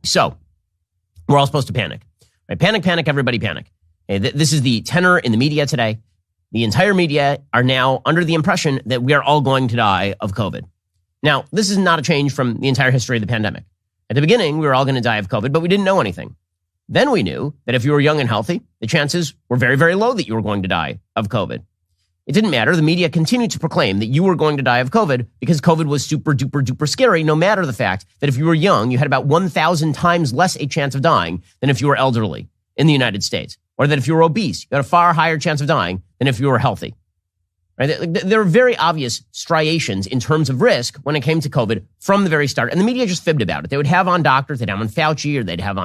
So we're all supposed to panic. Right? Panic, panic, everybody panic. Okay, this is the tenor in the media today. The entire media are now under the impression that we are all going to die of COVID. Now, this is not a change from the entire history of the pandemic. At the beginning, we were all going to die of COVID, but we didn't know anything. Then we knew that if you were young and healthy, the chances were very, very low that you were going to die of COVID. It didn't matter. The media continued to proclaim that you were going to die of COVID because COVID was super duper duper scary, no matter the fact that if you were young, you had about 1,000 times less a chance of dying than if you were elderly in the United States, or that if you were obese, you had a far higher chance of dying than if you were healthy. Right? There are very obvious striations in terms of risk when it came to COVID from the very start, and the media just fibbed about it. They would have on doctors, they'd have on Fauci, or they'd have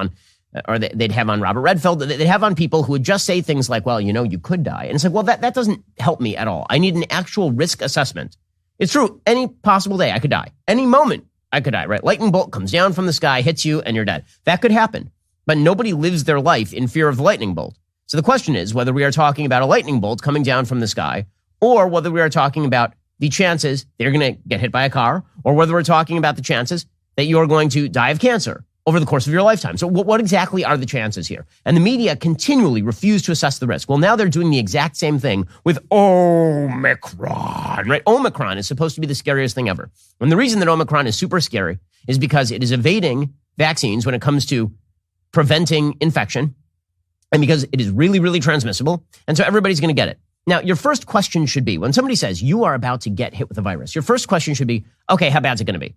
on Robert Redfield. They'd have on people who would just say things like, well, you could die. And it's like, well, that doesn't help me at all. I need an actual risk assessment. It's true. Any possible day I could die. Any moment I could die, right? Lightning bolt comes down from the sky, hits you, and you're dead. That could happen. But nobody lives their life in fear of the lightning bolt. So the question is whether we are talking about a lightning bolt coming down from the sky, or whether we are talking about the chances that you're going to get hit by a car, or whether we're talking about the chances that you're going to die of cancer over the course of your lifetime. So what exactly are the chances here? And the media continually refuse to assess the risk. Well, now they're doing the exact same thing with Omicron, right? Omicron is supposed to be the scariest thing ever. And the reason that Omicron is super scary is because it is evading vaccines when it comes to preventing infection, and because it is really, really transmissible. And so everybody's going to get it. Now, your first question should be, when somebody says you are about to get hit with a virus, your first question should be, okay, how bad is it going to be?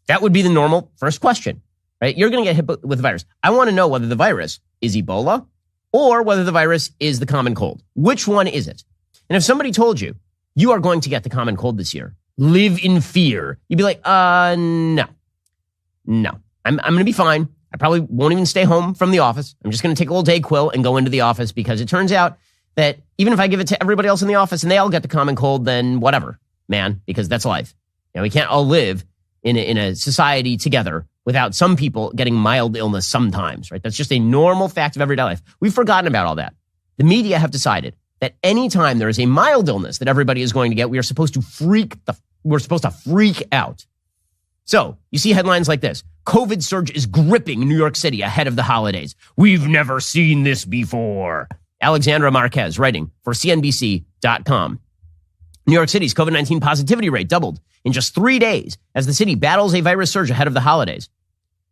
That would be the normal first question, right? You're going to get hit with the virus. I want to know whether the virus is Ebola or whether the virus is the common cold. Which one is it? And if somebody told you, you are going to get the common cold this year, live in fear, you'd be like, no, I'm going to be fine. I probably won't even stay home from the office. I'm just going to take a little Dayquil and go into the office, because it turns out that even if I give it to everybody else in the office and they all get the common cold, then whatever, man, because that's life. We can't all live in a society together without some people getting mild illness sometimes, right? That's just a normal fact of everyday life. We've forgotten about all that. The media have decided that anytime there is a mild illness that everybody is going to get, we're supposed to freak out. So you see headlines like this: COVID surge is gripping New York City ahead of the holidays. We've never seen this before. Alexandra Marquez writing for CNBC.com. New York City's COVID-19 positivity rate doubled in just 3 days as the city battles a virus surge ahead of the holidays.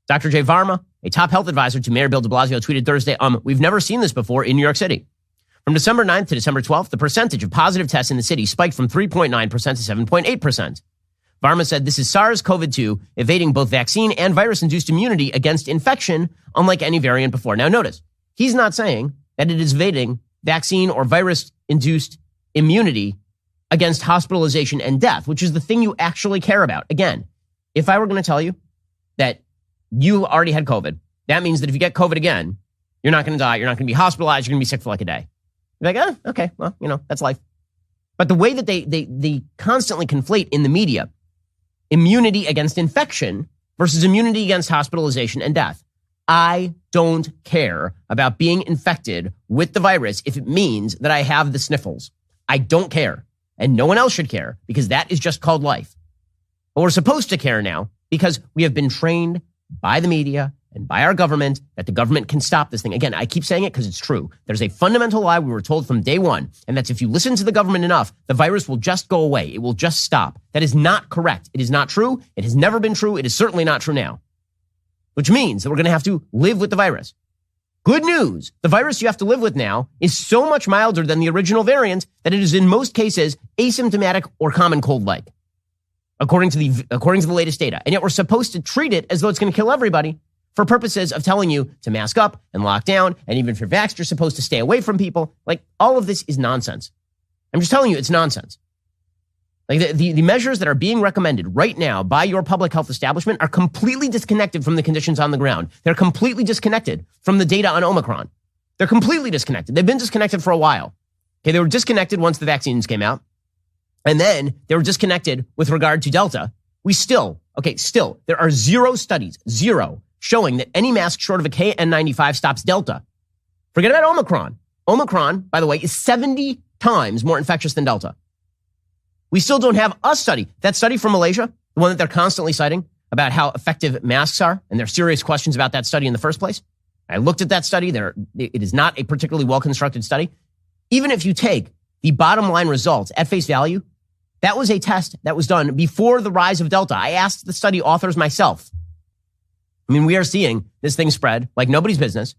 Dr. Jay Varma, a top health advisor to Mayor Bill de Blasio, tweeted Thursday, we've never seen this before in New York City. From December 9th to December 12th, the percentage of positive tests in the city spiked from 3.9% to 7.8%. Varma said this is SARS-CoV-2 evading both vaccine and virus-induced immunity against infection, unlike any variant before. Now notice, he's not saying that it is evading vaccine or virus-induced immunity against hospitalization and death, which is the thing you actually care about. Again, if I were going to tell you that you already had COVID, that means that if you get COVID again, you're not going to die, you're not going to be hospitalized, you're going to be sick for like a day. You're like, okay, well, that's life. But the way that they constantly conflate in the media immunity against infection versus immunity against hospitalization and death. I don't care about being infected with the virus if it means that I have the sniffles. I don't care. And no one else should care, because that is just called life. But we're supposed to care now because we have been trained by the media and by our government that the government can stop this thing. Again, I keep saying it because it's true. There's a fundamental lie we were told from day one, and that's if you listen to the government enough, the virus will just go away. It will just stop. That is not correct. It is not true. It has never been true. It is certainly not true now, which means that we're going to have to live with the virus. Good news. The virus you have to live with now is so much milder than the original variant that it is in most cases asymptomatic or common cold-like, according to the latest data. And yet we're supposed to treat it as though it's going to kill everybody for purposes of telling you to mask up and lock down. And even if you're vaxxed, you're supposed to stay away from people. Like, all of this is nonsense. I'm just telling you, it's nonsense. Like the measures that are being recommended right now by your public health establishment are completely disconnected from the conditions on the ground. They're completely disconnected from the data on Omicron. They're completely disconnected. They've been disconnected for a while. Okay, they were disconnected once the vaccines came out. And then they were disconnected with regard to Delta. There are zero studies, showing that any mask short of a KN95 stops Delta. Forget about Omicron. Omicron, by the way, is 70 times more infectious than Delta. We still don't have a study. That study from Malaysia, the one that they're constantly citing, about how effective masks are, and there are serious questions about that study in the first place. I looked at that study. It is not a particularly well-constructed study. Even if you take the bottom line results at face value, that was a test that was done before the rise of Delta. I asked the study authors myself. I mean, we are seeing this thing spread like nobody's business.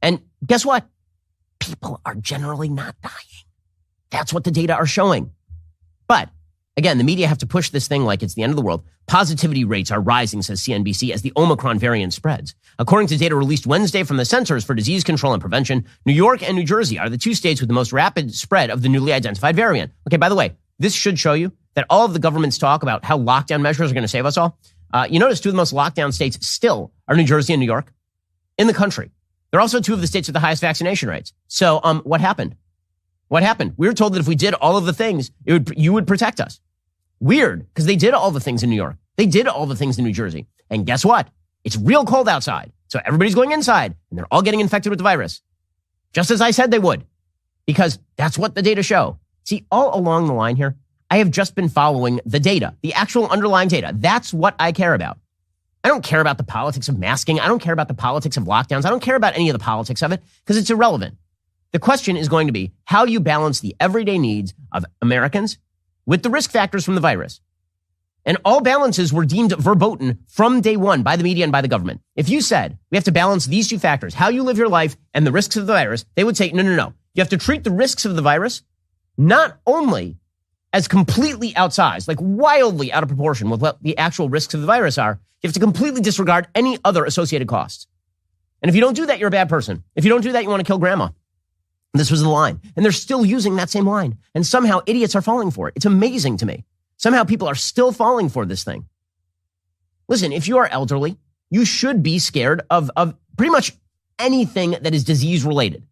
And guess what? People are generally not dying. That's what the data are showing. But again, the media have to push this thing like it's the end of the world. Positivity rates are rising, says CNBC, as the Omicron variant spreads. According to data released Wednesday from the Centers for Disease Control and Prevention, New York and New Jersey are the two states with the most rapid spread of the newly identified variant. Okay, by the way, this should show you that all of the government's talk about how lockdown measures are going to save us all. You notice two of the most lockdown states still are New Jersey and New York in the country. They're also two of the states with the highest vaccination rates. So what happened? What happened? We were told that if we did all of the things, you would protect us. Weird, because they did all the things in New York. They did all the things in New Jersey. And guess what? It's real cold outside. So everybody's going inside, and they're all getting infected with the virus. Just as I said they would, because that's what the data show. See, all along the line here, I have just been following the data, the actual underlying data. That's what I care about. I don't care about the politics of masking. I don't care about the politics of lockdowns. I don't care about any of the politics of it because it's irrelevant. The question is going to be how you balance the everyday needs of Americans with the risk factors from the virus. And all balances were deemed verboten from day one by the media and by the government. If you said we have to balance these two factors, how you live your life and the risks of the virus, they would say, no. You have to treat the risks of the virus not only as completely outsized, like wildly out of proportion with what the actual risks of the virus are, you have to completely disregard any other associated costs. And if you don't do that, you're a bad person. If you don't do that, you want to kill grandma. This was the line. And they're still using that same line. And somehow idiots are falling for it. It's amazing to me. Somehow people are still falling for this thing. Listen, if you are elderly, you should be scared of pretty much anything that is disease related.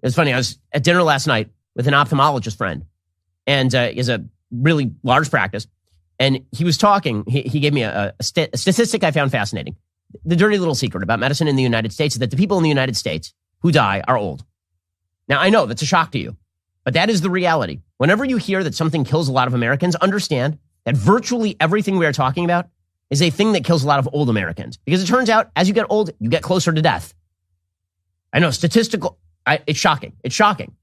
It's funny. I was at dinner last night with an ophthalmologist friend, and he has a really large practice. And he was talking. He gave me a statistic I found fascinating. The dirty little secret about medicine in the United States is that the people in the United States who die are old. Now, I know that's a shock to you, but that is the reality. Whenever you hear that something kills a lot of Americans, understand that virtually everything we are talking about is a thing that kills a lot of old Americans. Because it turns out, as you get old, you get closer to death. I know, it's shocking. It's shocking.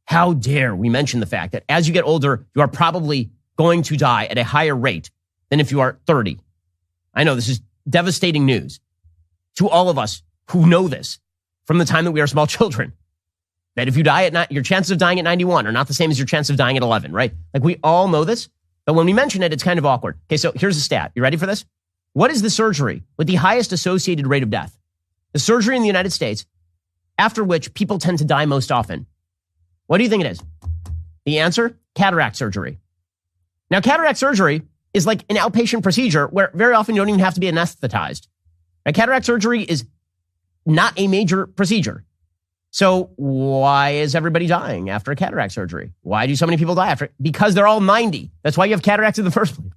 How dare we mention the fact that as you get older, you are probably going to die at a higher rate than if you are 30. I know this is devastating news to all of us who know this from the time that we are small children. That if you die at your chances of dying at 91 are not the same as your chance of dying at 11, right? Like we all know this, but when we mention it, it's kind of awkward. Okay, so here's a stat. You ready for this? What is the surgery with the highest associated rate of death? The surgery in the United States, after which people tend to die most often. What do you think it is? The answer? Cataract surgery. Now, cataract surgery is like an outpatient procedure where very often you don't even have to be anesthetized. Right? Cataract surgery is not a major procedure. So why is everybody dying after a cataract surgery? Why do so many people die after? Because they're all 90. That's why you have cataracts in the first place.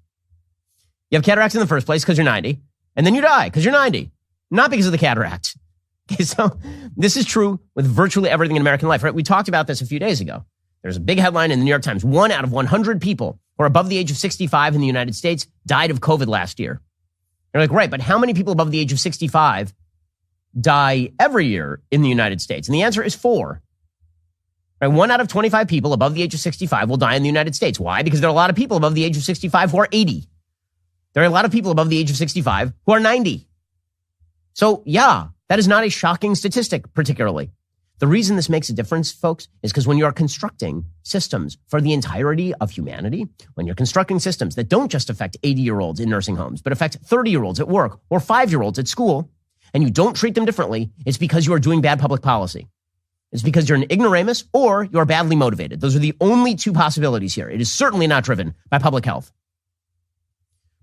You have cataracts in the first place because you're 90, and then you die because you're 90, not because of the cataracts. Okay, so this is true with virtually everything in American life, right? We talked about this a few days ago. There's a big headline in the New York Times. 1 out of 100 people who are above the age of 65 in the United States died of COVID last year. You're like, right, but how many people above the age of 65 die every year in the United States? And the answer is 4. Right? 1 out of 25 people above the age of 65 will die in the United States. Why? Because there are a lot of people above the age of 65 who are 80. There are a lot of people above the age of 65 who are 90. So yeah, that is not a shocking statistic particularly. The reason this makes a difference, folks, is because when you are constructing systems for the entirety of humanity, when you're constructing systems that don't just affect 80-year-olds in nursing homes, but affect 30-year-olds at work or 5-year-olds at school, and you don't treat them differently, it's because you are doing bad public policy. It's because you're an ignoramus or you are badly motivated. Those are the only two possibilities here. It is certainly not driven by public health.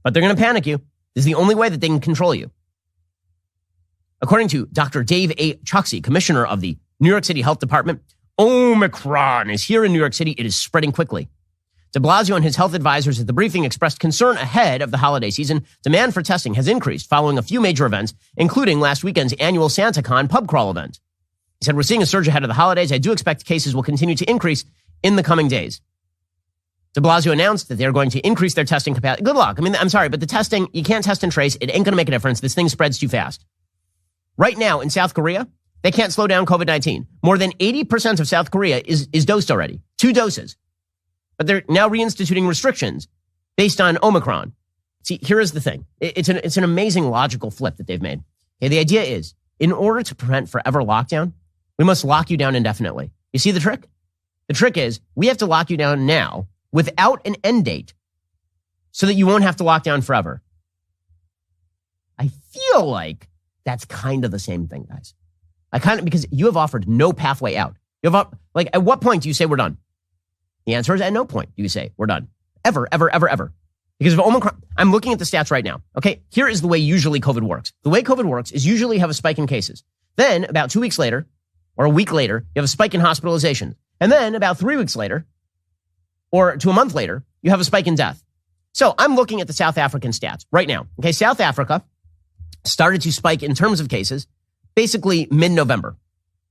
But they're going to panic you. This is the only way that they can control you. According to Dr. Dave A. Choksi, commissioner of the New York City Health Department, Omicron is here in New York City. It is spreading quickly. De Blasio and his health advisors at the briefing expressed concern ahead of the holiday season. Demand for testing has increased following a few major events, including last weekend's annual SantaCon pub crawl event. He said, we're seeing a surge ahead of the holidays. I do expect cases will continue to increase in the coming days. De Blasio announced that they're going to increase their testing capacity. Good luck. I mean, I'm sorry, but the testing, you can't test and trace. It ain't going to make a difference. This thing spreads too fast. Right now in South Korea, they can't slow down COVID-19. More than 80% of South Korea is dosed already. 2 doses. But they're now reinstituting restrictions based on Omicron. See, here is the thing. It's an amazing logical flip that they've made. Okay, the idea is, in order to prevent forever lockdown, we must lock you down indefinitely. You see the trick? The trick is, we have to lock you down now without an end date so that you won't have to lock down forever. I feel like that's kind of the same thing, guys. Because you have offered no pathway out. At what point do you say we're done? The answer is at no point do you say we're done. Ever. Because of Omicron, I'm looking at the stats right now. Okay, here is the way usually COVID works. The way COVID works is usually you have a spike in cases. Then about 2 weeks later, or a week later, you have a spike in hospitalizations. And then about 3 weeks later, or to a month later, you have a spike in death. So I'm looking at the South African stats right now. Okay, South Africa started to spike in terms of cases basically mid-November.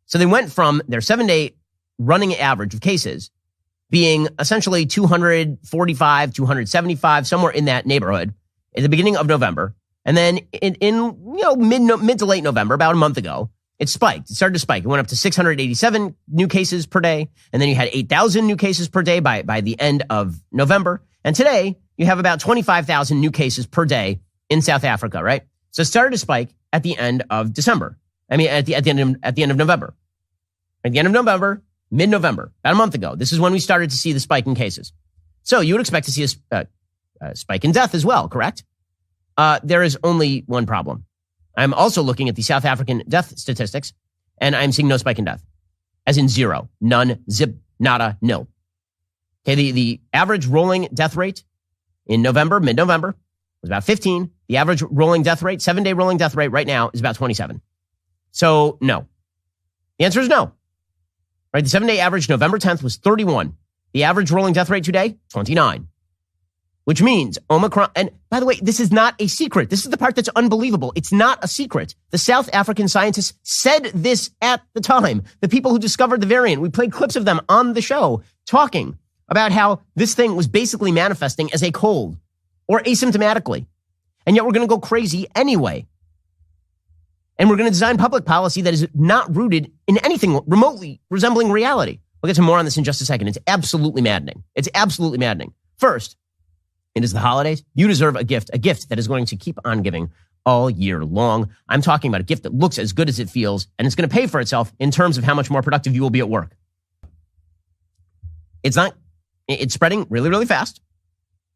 So they went from their 7-day running average of cases being essentially 245, 275, somewhere in that neighborhood at the beginning of November. And then in mid to late November, about a month ago, it spiked. It started to spike. It went up to 687 new cases per day. And then you had 8,000 new cases per day by the end of November. And today you have about 25,000 new cases per day in South Africa, right? So it started to spike at the end of December. I mean, at the end of November. At the end of November, mid-November, about a month ago, this is when we started to see the spike in cases. So you would expect to see a spike in death as well, correct? There is only one problem. I'm also looking at the South African death statistics, and I'm seeing no spike in death. As in zero, none, zip, nada, nil. Okay, the average rolling death rate in November, mid-November, was about 15. The average rolling death rate, 7-day rolling death rate right now is about 27. So, no. The answer is no. Right, the 7-day average November 10th was 31. The average rolling death rate today, 29. Which means Omicron, and by the way, this is not a secret. This is the part that's unbelievable. It's not a secret. The South African scientists said this at the time. The people who discovered the variant, we played clips of them on the show talking about how this thing was basically manifesting as a cold or asymptomatically. And yet we're going to go crazy anyway. And we're going to design public policy that is not rooted in anything remotely resembling reality. We'll get to more on this in just a second. It's absolutely maddening. It's absolutely maddening. First, it is the holidays. You deserve a gift that is going to keep on giving all year long. I'm talking about a gift that looks as good as it feels, and it's going to pay for itself in terms of how much more productive you will be at work. It's spreading really, really fast.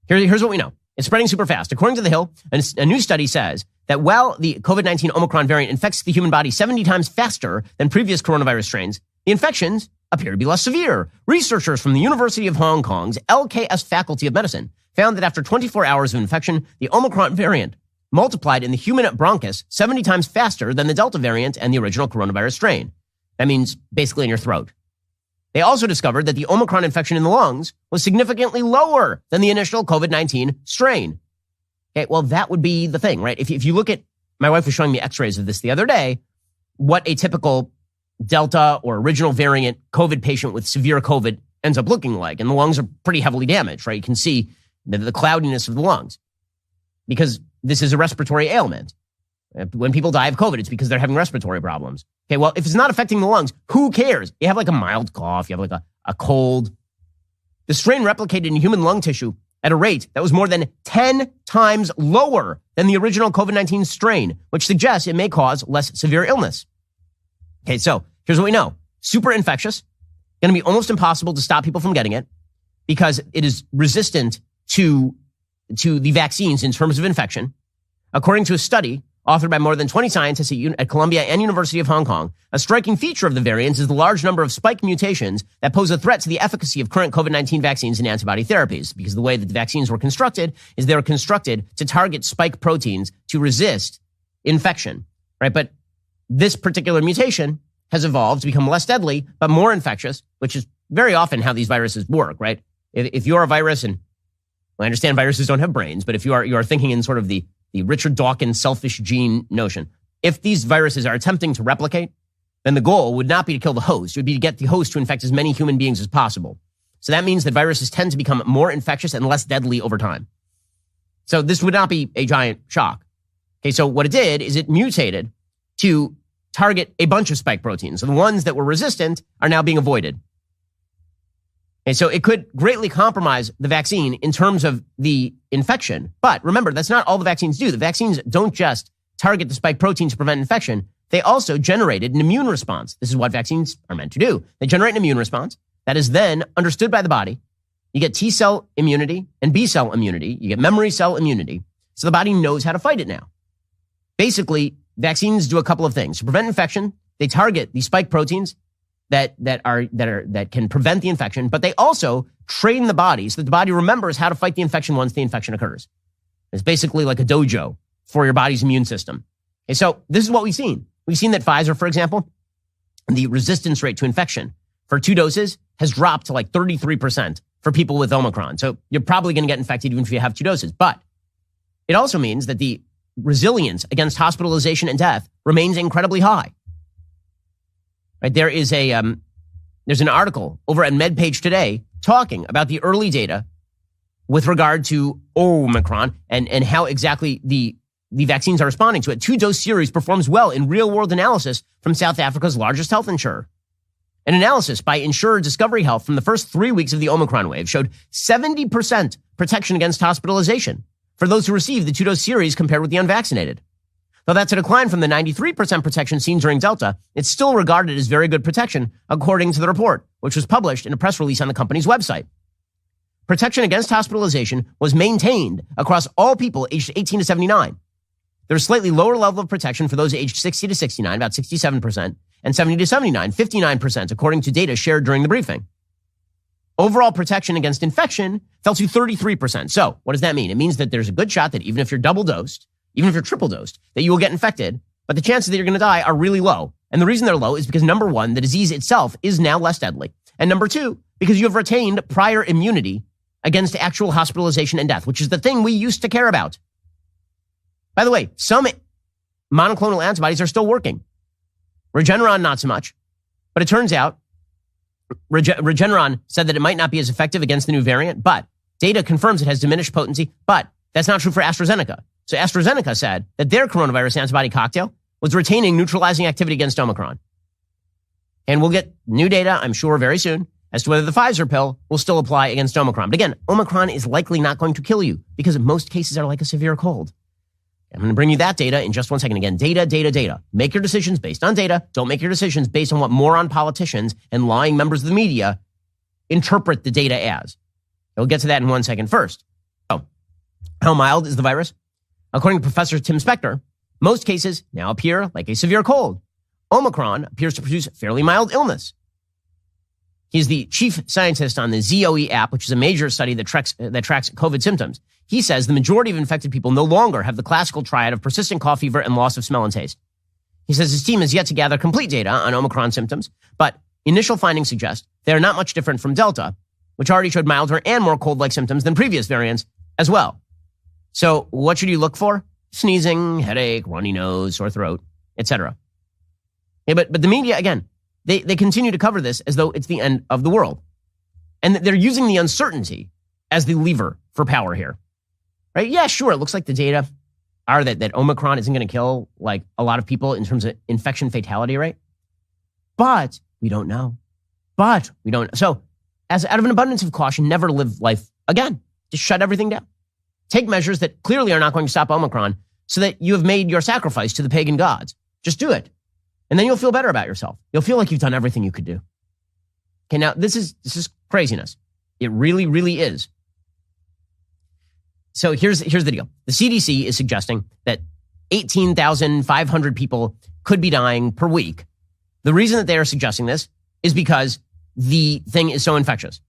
Here's what we know. It's spreading super fast. According to The Hill, a new study says that while the COVID-19 Omicron variant infects the human body 70 times faster than previous coronavirus strains, the infections appear to be less severe. Researchers from the University of Hong Kong's LKS Faculty of Medicine found that after 24 hours of infection, the Omicron variant multiplied in the human bronchus 70 times faster than the Delta variant and the original coronavirus strain. That means basically in your throat. They also discovered that the Omicron infection in the lungs was significantly lower than the initial COVID-19 strain. Okay, well, that would be the thing, right? If you look at, my wife was showing me x-rays of this the other day, what a typical Delta or original variant COVID patient with severe COVID ends up looking like. And the lungs are pretty heavily damaged, right? You can see the cloudiness of the lungs because this is a respiratory ailment. When people die of COVID, it's because they're having respiratory problems. Okay, well, if it's not affecting the lungs, who cares? You have like a mild cough, you have like a cold. The strain replicated in human lung tissue at a rate that was more than 10 times lower than the original COVID-19 strain, which suggests it may cause less severe illness. Okay, so here's what we know. Super infectious, going to be almost impossible to stop people from getting it because it is resistant to the vaccines in terms of infection. According to a study authored by more than 20 scientists at Columbia and University of Hong Kong, a striking feature of the variants is the large number of spike mutations that pose a threat to the efficacy of current COVID-19 vaccines and antibody therapies, because the way that the vaccines were constructed is they were constructed to target spike proteins to resist infection, right? But this particular mutation has evolved to become less deadly, but more infectious, which is very often how these viruses work, right? If you're a virus, and I understand viruses don't have brains, but if you are thinking in sort of the Richard Dawkins selfish gene notion. If these viruses are attempting to replicate, then the goal would not be to kill the host. It would be to get the host to infect as many human beings as possible. So that means that viruses tend to become more infectious and less deadly over time. So this would not be a giant shock. Okay, so what it did is it mutated to target a bunch of spike proteins. So the ones that were resistant are now being avoided. And so it could greatly compromise the vaccine in terms of the infection. But remember, that's not all the vaccines do. The vaccines don't just target the spike protein to prevent infection. They also generated an immune response. This is what vaccines are meant to do. They generate an immune response that is then understood by the body. You get T cell immunity and B cell immunity. You get memory cell immunity. So the body knows how to fight it now. Basically, vaccines do a couple of things. To prevent infection, they target the spike proteins that can prevent the infection, but they also train the body so that the body remembers how to fight the infection once the infection occurs. It's basically like a dojo for your body's immune system. Okay, so this is what we've seen. We've seen that Pfizer, for example, the resistance rate to infection for 2 doses has dropped to like 33% for people with Omicron. So you're probably going to get infected even if you have 2 doses. But it also means that the resilience against hospitalization and death remains incredibly high. Right? There's an article over at MedPage today talking about the early data with regard to Omicron and how exactly the vaccines are responding to it. 2-dose series performs well in real-world analysis from South Africa's largest health insurer. An analysis by insurer Discovery Health from the first 3 weeks of the Omicron wave showed 70% protection against hospitalization for those who received the 2-dose series compared with the unvaccinated. Though that's a decline from the 93% protection seen during Delta, it's still regarded as very good protection, according to the report, which was published in a press release on the company's website. Protection against hospitalization was maintained across all people aged 18 to 79. There's a slightly lower level of protection for those aged 60 to 69, about 67%, and 70 to 79, 59%, according to data shared during the briefing. Overall protection against infection fell to 33%. So what does that mean? It means that there's a good shot that even if you're double dosed, even if you're triple dosed, that you will get infected, but the chances that you're going to die are really low. And the reason they're low is because, number one, the disease itself is now less deadly. And number two, because you have retained prior immunity against actual hospitalization and death, which is the thing we used to care about. By the way, some monoclonal antibodies are still working. Regeneron, not so much. But it turns out Regeneron said that it might not be as effective against the new variant, but data confirms it has diminished potency. But that's not true for AstraZeneca. So AstraZeneca said that their coronavirus antibody cocktail was retaining neutralizing activity against Omicron. And we'll get new data, I'm sure, very soon as to whether the Pfizer pill will still apply against Omicron. But again, Omicron is likely not going to kill you because most cases are like a severe cold. I'm going to bring you that data in just one second. Again, data. Make your decisions based on data. Don't make your decisions based on what moron politicians and lying members of the media interpret the data as. We'll get to that in 1 second. First, how mild is the virus? According to Professor Tim Spector, most cases now appear like a severe cold. Omicron appears to produce fairly mild illness. He's the chief scientist on the ZOE app, which is a major study that tracks COVID symptoms. He says the majority of infected people no longer have the classical triad of persistent cough, fever, and loss of smell and taste. He says his team has yet to gather complete data on Omicron symptoms, but initial findings suggest they are not much different from Delta, which already showed milder and more cold-like symptoms than previous variants as well. So what should you look for? Sneezing, headache, runny nose, sore throat, etc. Yeah, but the media, again, they continue to cover this as though it's the end of the world. And they're using the uncertainty as the lever for power here. Right? Yeah, sure. It looks like the data are that Omicron isn't going to kill like a lot of people in terms of infection fatality rate. But we don't know. So as out of an abundance of caution, never live life again. Just shut everything down. Take measures that clearly are not going to stop Omicron so that you have made your sacrifice to the pagan gods. Just do it. And then you'll feel better about yourself. You'll feel like you've done everything you could do. Okay, now this is craziness. It really, really is. So here's the deal. The CDC is suggesting that 18,500 people could be dying per week. The reason that they are suggesting this is because the thing is so infectious.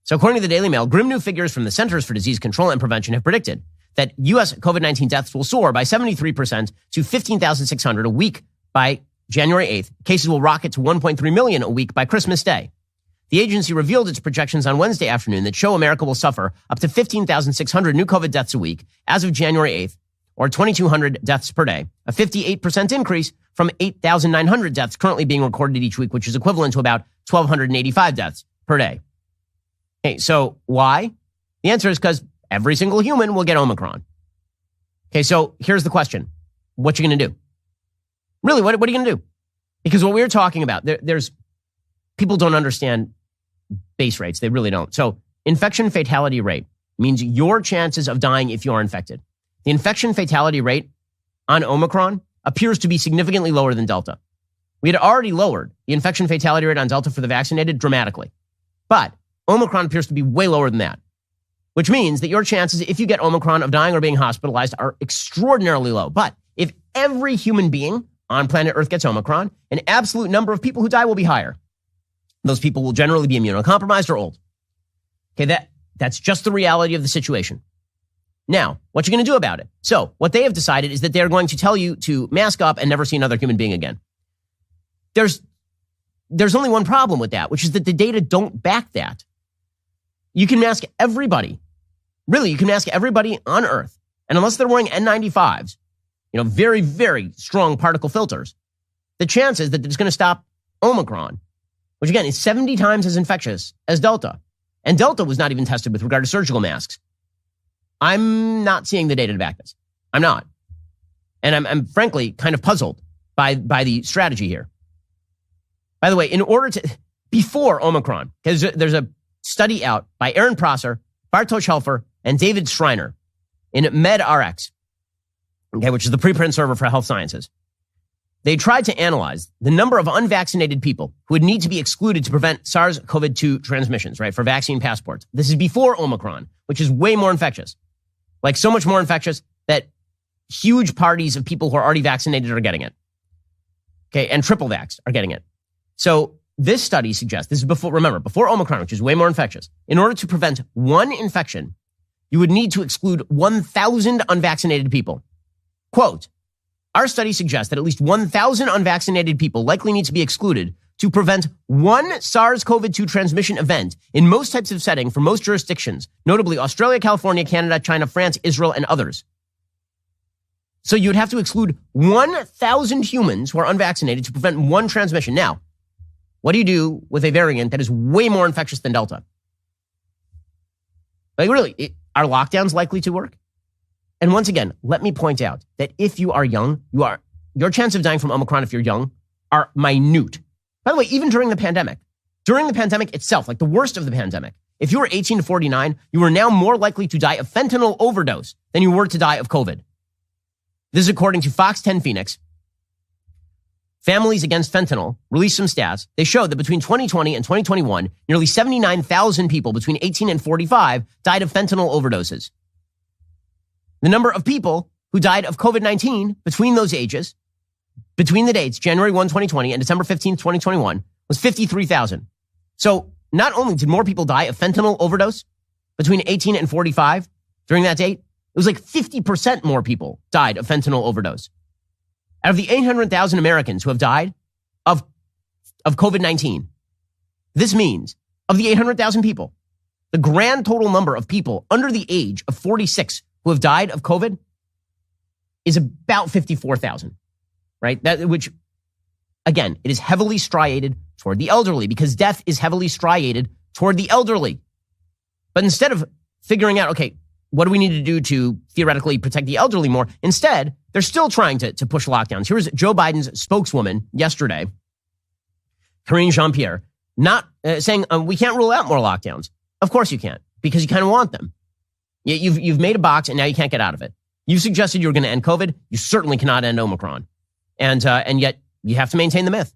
So according to the Daily Mail, grim new figures from the Centers for Disease Control and Prevention have predicted that U.S. COVID-19 deaths will soar by 73% to 15,600 a week by January 8th. Cases will rocket to 1.3 million a week by Christmas Day. The agency revealed its projections on Wednesday afternoon that show America will suffer up to 15,600 new COVID deaths a week as of January 8th, or 2,200 deaths per day, a 58% increase from 8,900 deaths currently being recorded each week, which is equivalent to about 1,285 deaths per day. Okay, so why? The answer is because every single human will get Omicron. Okay, so here's the question. What you going to do? Really, what are you going to do? Because what we're talking about, there's people don't understand base rates. They really don't. So infection fatality rate means your chances of dying if you are infected. The infection fatality rate on Omicron appears to be significantly lower than Delta. We had already lowered the infection fatality rate on Delta for the vaccinated dramatically. But Omicron appears to be way lower than that, which means that your chances, if you get Omicron, of dying or being hospitalized are extraordinarily low. But if every human being on planet Earth gets Omicron, an absolute number of people who die will be higher. Those people will generally be immunocompromised or old. Okay, that's just the reality of the situation. Now, what you going to do about it? So what they have decided is that they're going to tell you to mask up and never see another human being again. There's only one problem with that, which is that the data don't back that. You can mask everybody. Really, you can mask everybody on Earth. And unless they're wearing N95s, very, very strong particle filters, the chances that it's going to stop Omicron, which again is 70 times as infectious as Delta. And Delta was not even tested with regard to surgical masks. I'm not seeing the data to back this. I'm not. And I'm frankly kind of puzzled by the strategy here. By the way, before Omicron, because there's a study out by Aaron Prosser, Bartosz Helfer, and David Schreiner in MedRx, okay, which is the preprint server for health sciences. They tried to analyze the number of unvaccinated people who would need to be excluded to prevent SARS-CoV-2 transmissions, right, for vaccine passports. This is before Omicron, which is way more infectious. Like so much more infectious that huge parties of people who are already vaccinated are getting it. Okay, and triple vaxxed are getting it. So this study suggests, this is before Omicron, which is way more infectious. In order to prevent one infection, you would need to exclude 1,000 unvaccinated people. Quote, our study suggests that at least 1,000 unvaccinated people likely need to be excluded to prevent one SARS-CoV-2 transmission event in most types of setting for most jurisdictions, notably Australia, California, Canada, China, France, Israel, and others. So you'd have to exclude 1,000 humans who are unvaccinated to prevent one transmission. Now, what do you do with a variant that is way more infectious than Delta? Like really, are lockdowns likely to work? And once again, let me point out that if you are young, your chance of dying from Omicron if you're young are minute. By the way, even during the pandemic itself, like the worst of the pandemic, if you were 18 to 49, you were now more likely to die of fentanyl overdose than you were to die of COVID. This is according to Fox 10 Phoenix. Families Against Fentanyl released some stats. They showed that between 2020 and 2021, nearly 79,000 people between 18 and 45 died of fentanyl overdoses. The number of people who died of COVID-19 between those ages, between the dates, January 1, 2020 and December 15, 2021, was 53,000. So not only did more people die of fentanyl overdose between 18 and 45 during that date, it was like 50% more people died of fentanyl overdose. Out of the 800,000 Americans who have died of COVID-19, this means of the 800,000 people, the grand total number of people under the age of 46 who have died of COVID is about 54,000, right? Which, again, it is heavily striated toward the elderly because death is heavily striated toward the elderly. But instead of figuring out, okay, what do we need to do to theoretically protect the elderly more? Instead, they're still trying to push lockdowns. Here's Joe Biden's spokeswoman yesterday, Karine Jean-Pierre, not saying we can't rule out more lockdowns. Of course you can't, because you kind of want them. You've made a box and now you can't get out of it. You suggested you were going to end COVID. You certainly cannot end Omicron. And yet you have to maintain the myth.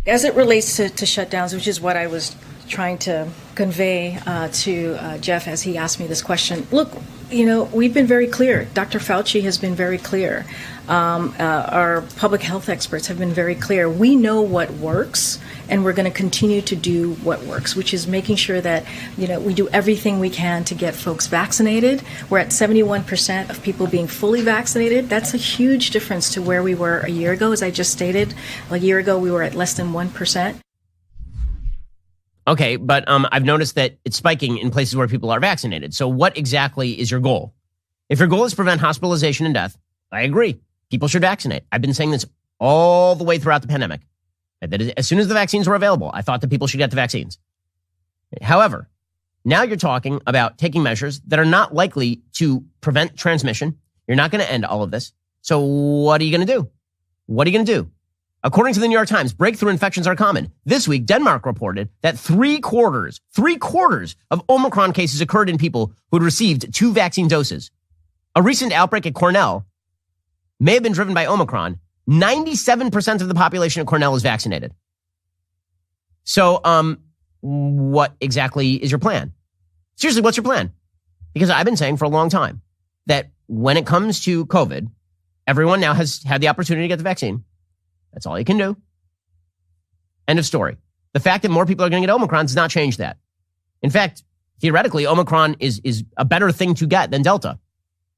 As it relates to shutdowns, which is what I was trying to convey to Jeff as he asked me this question. Look, we've been very clear. Dr. Fauci has been very clear. Our public health experts have been very clear. We know what works, and we're going to continue to do what works, which is making sure that, we do everything we can to get folks vaccinated. We're at 71% of people being fully vaccinated. That's a huge difference to where we were a year ago. As I just stated, a year ago, we were at less than 1%. Okay, but I've noticed that it's spiking in places where people are vaccinated. So what exactly is your goal? If your goal is to prevent hospitalization and death, I agree. People should vaccinate. I've been saying this all the way throughout the pandemic. That as soon as the vaccines were available, I thought that people should get the vaccines. However, now you're talking about taking measures that are not likely to prevent transmission. You're not going to end all of this. So what are you going to do? What are you going to do? According to the New York Times, breakthrough infections are common. This week, Denmark reported that three quarters of Omicron cases occurred in people who had received 2 vaccine doses. A recent outbreak at Cornell may have been driven by Omicron. 97% of the population at Cornell is vaccinated. So, what exactly is your plan? Seriously, what's your plan? Because I've been saying for a long time that when it comes to COVID, everyone now has had the opportunity to get the vaccine. That's all you can do. End of story. The fact that more people are going to get Omicron does not change that. In fact, theoretically, Omicron is a better thing to get than Delta.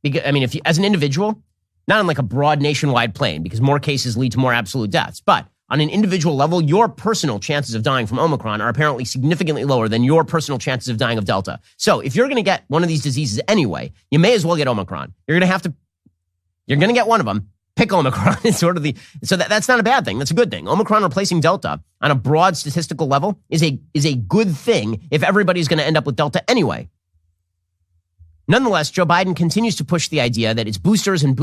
Because, I mean, if you, as an individual, not on like a broad nationwide plane, because more cases lead to more absolute deaths, but on an individual level, your personal chances of dying from Omicron are apparently significantly lower than your personal chances of dying of Delta. So if you're going to get one of these diseases anyway, you may as well get Omicron. You're going to get one of them. Pick Omicron. It's sort of that's not a bad thing. That's a good thing. Omicron replacing Delta on a broad statistical level is a good thing if everybody's going to end up with Delta anyway. Nonetheless, Joe Biden continues to push the idea that it's boosters and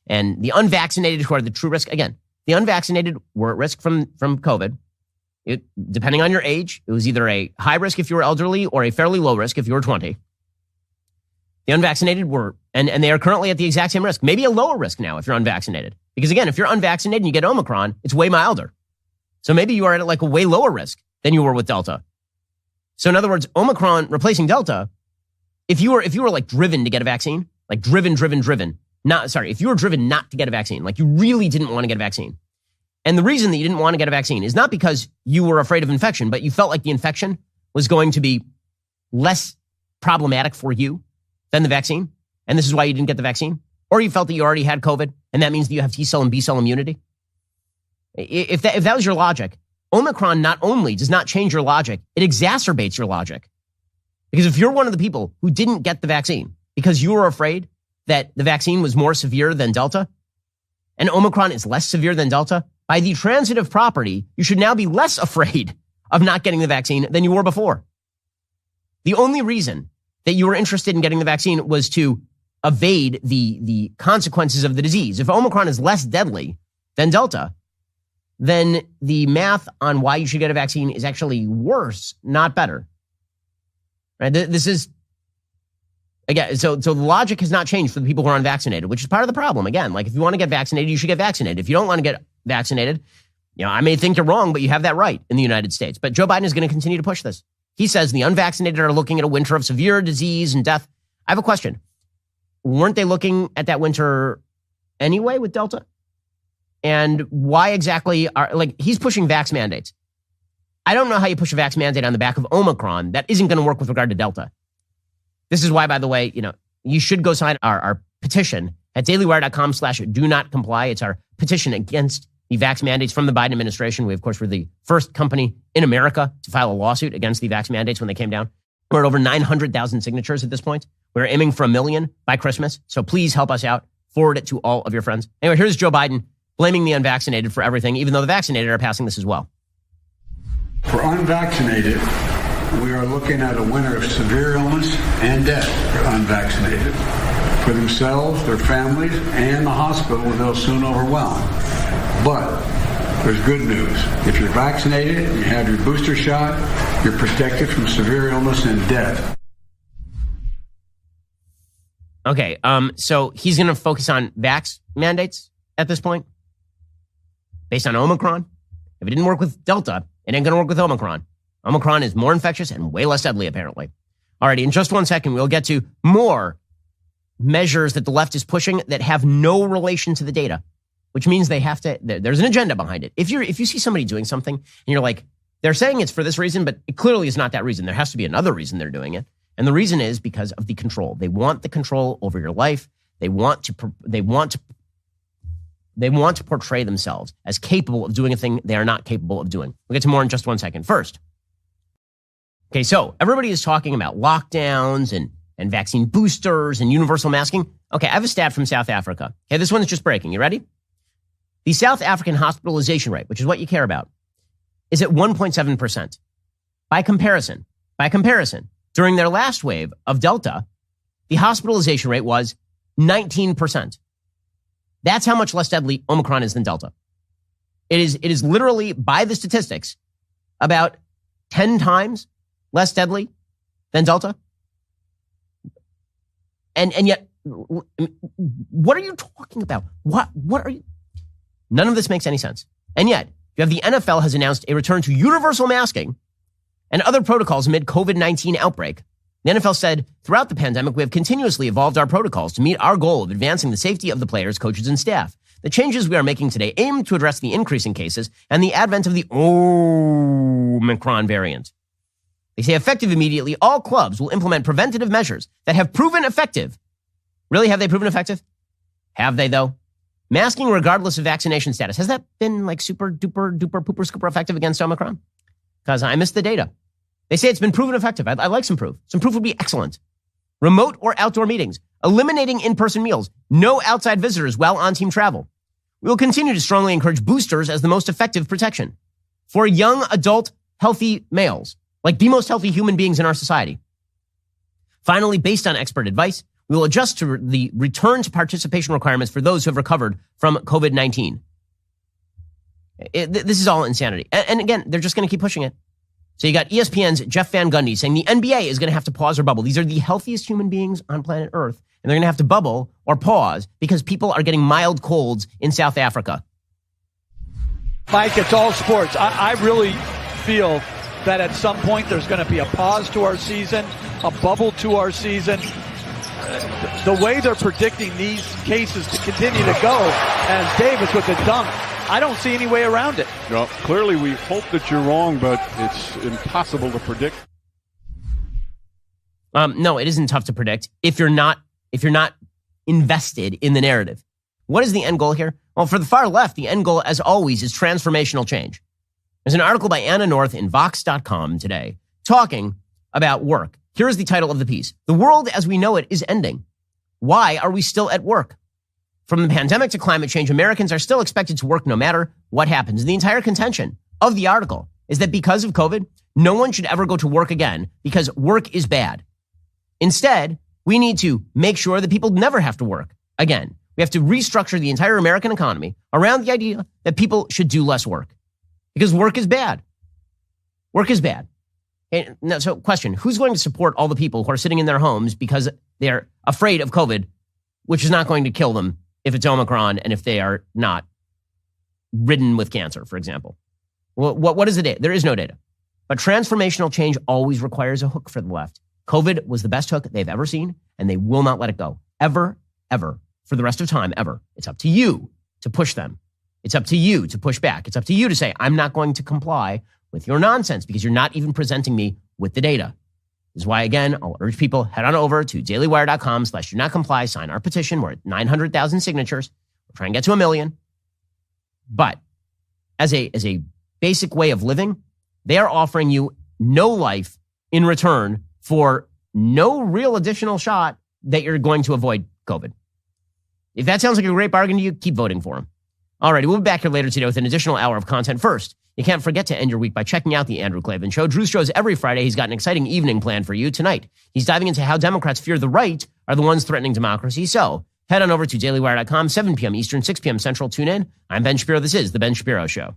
the unvaccinated who are the true risk. Again, the unvaccinated were at risk from COVID. Depending on your age, it was either a high risk if you were elderly or a fairly low risk if you were 20. The unvaccinated were, and they are currently at the exact same risk, maybe a lower risk now if you're unvaccinated. Because again, if you're unvaccinated and you get Omicron, it's way milder. So maybe you are at like a way lower risk than you were with Delta. So in other words, Omicron replacing Delta, if you were like driven to get a vaccine, like if you were driven not to get a vaccine, like you really didn't want to get a vaccine. And the reason that you didn't want to get a vaccine is not because you were afraid of infection, but you felt like the infection was going to be less problematic for you than the vaccine, and this is why you didn't get the vaccine, or you felt that you already had COVID, and that means that you have T cell and B cell immunity. If that was your logic, Omicron not only does not change your logic, it exacerbates your logic. Because if you're one of the people who didn't get the vaccine because you were afraid that the vaccine was more severe than Delta, and Omicron is less severe than Delta, by the transitive property, you should now be less afraid of not getting the vaccine than you were before. The only reason that you were interested in getting the vaccine was to evade the consequences of the disease. If Omicron is less deadly than Delta, then the math on why you should get a vaccine is actually worse, not better. Right? This is, again, so the logic has not changed for the people who are unvaccinated, which is part of the problem. Again, like if you want to get vaccinated, you should get vaccinated. If you don't want to get vaccinated, I may think you're wrong, but you have that right in the United States. But Joe Biden is going to continue to push this. He says the unvaccinated are looking at a winter of severe disease and death. I have a question. Weren't they looking at that winter anyway with Delta? And why exactly he's pushing vax mandates. I don't know how you push a vax mandate on the back of Omicron that isn't going to work with regard to Delta. This is why, by the way, you should go sign our petition at dailywire.com/do-not-comply. It's our petition against the vax mandates from the Biden administration. We, of course, were the first company in America to file a lawsuit against the vax mandates when they came down. We're at over 900,000 signatures at this point. We're aiming for 1 million by Christmas. So please help us out. Forward it to all of your friends. Anyway, here's Joe Biden blaming the unvaccinated for everything, even though the vaccinated are passing this as well. For unvaccinated, we are looking at a winter of severe illness and death for unvaccinated. For themselves, their families, and the hospital they'll soon overwhelm. But there's good news. If you're vaccinated, you have your booster shot, you're protected from severe illness and death. Okay, so he's going to focus on vax mandates at this point, based on Omicron. If it didn't work with Delta, it ain't going to work with Omicron. Omicron is more infectious and way less deadly, apparently. Alrighty, in just 1 second, we'll get to more measures that the left is pushing that have no relation to the data, which means they have to, there's an agenda behind it. If you see somebody doing something and you're like, they're saying it's for this reason, but it clearly is not that reason. There has to be another reason they're doing it. And the reason is because of the control. They want the control over your life. They want to portray themselves as capable of doing a thing they are not capable of doing. We'll get to more in just 1 second. First, okay, so everybody is talking about lockdowns and vaccine boosters and universal masking. Okay, I have a stat from South Africa. Okay, this one is just breaking. You ready? The South African hospitalization rate, which is what you care about, is at 1.7%. By comparison, during their last wave of Delta, the hospitalization rate was 19%. That's how much less deadly Omicron is than Delta. It is literally, by the statistics, about 10 times less deadly than Delta. And yet, what are you talking about? What are you? None of this makes any sense. And yet, you have the NFL has announced a return to universal masking and other protocols amid COVID-19 outbreak. The NFL said, throughout the pandemic, we have continuously evolved our protocols to meet our goal of advancing the safety of the players, coaches, and staff. The changes we are making today aim to address the increasing cases and the advent of the Omicron variant. They say effective immediately, all clubs will implement preventative measures that have proven effective. Really, have they proven effective? Have they, though? Masking regardless of vaccination status. Has that been like super duper duper pooper scooper effective against Omicron? Because I missed the data. They say it's been proven effective. I'd like some proof. Some proof would be excellent. Remote or outdoor meetings. Eliminating in-person meals. No outside visitors while on team travel. We will continue to strongly encourage boosters as the most effective protection for young, adult, healthy males, like the most healthy human beings in our society. Finally, based on expert advice, we will adjust to the return to participation requirements for those who have recovered from COVID-19. This is all insanity. And again, they're just going to keep pushing it. So you got ESPN's Jeff Van Gundy saying the NBA is going to have to pause or bubble. These are the healthiest human beings on planet Earth, and they're going to have to bubble or pause because people are getting mild colds in South Africa. Mike, it's all sports. I really feel that at some point there's going to be a pause to our season, a bubble to our season. The way they're predicting these cases to continue to go, as Davis with the dunk, I don't see any way around it. Well, clearly we hope that you're wrong, but it's impossible to predict. No, it isn't tough to predict if you're not invested in the narrative. What is the end goal here? Well, for the far left, the end goal, as always, is transformational change. There's an article by Anna North in Vox.com today talking about work. Here is the title of the piece. The world as we know it is ending. Why are we still at work? From the pandemic to climate change, Americans are still expected to work no matter what happens. The entire contention of the article is that because of COVID, no one should ever go to work again because work is bad. Instead, we need to make sure that people never have to work again. We have to restructure the entire American economy around the idea that people should do less work because work is bad. Work is bad. And now, so question, who's going to support all the people who are sitting in their homes because they're afraid of COVID, which is not going to kill them if it's Omicron and if they are not ridden with cancer, for example? What is the data? There is no data. But transformational change always requires a hook for the left. COVID was the best hook they've ever seen, and they will not let it go. Ever, ever, for the rest of time, ever. It's up to you to push them. It's up to you to push back. It's up to you to say, I'm not going to comply with your nonsense because you're not even presenting me with the data. This is why, again, I'll urge people, head on over to dailywire.com/do not comply, sign our petition. We're at 900,000 signatures. We're trying to get to 1 million. But as a basic way of living, they are offering you no life in return for no real additional shot that you're going to avoid COVID. If that sounds like a great bargain to you, keep voting for them. All righty, we'll be back here later today with an additional hour of content. First, you can't forget to end your week by checking out The Andrew Klavan Show. Drew's shows every Friday. He's got an exciting evening planned for you tonight. He's diving into how Democrats fear the right are the ones threatening democracy. So head on over to dailywire.com, 7 p.m. Eastern, 6 p.m. Central. Tune in. I'm Ben Shapiro. This is The Ben Shapiro Show.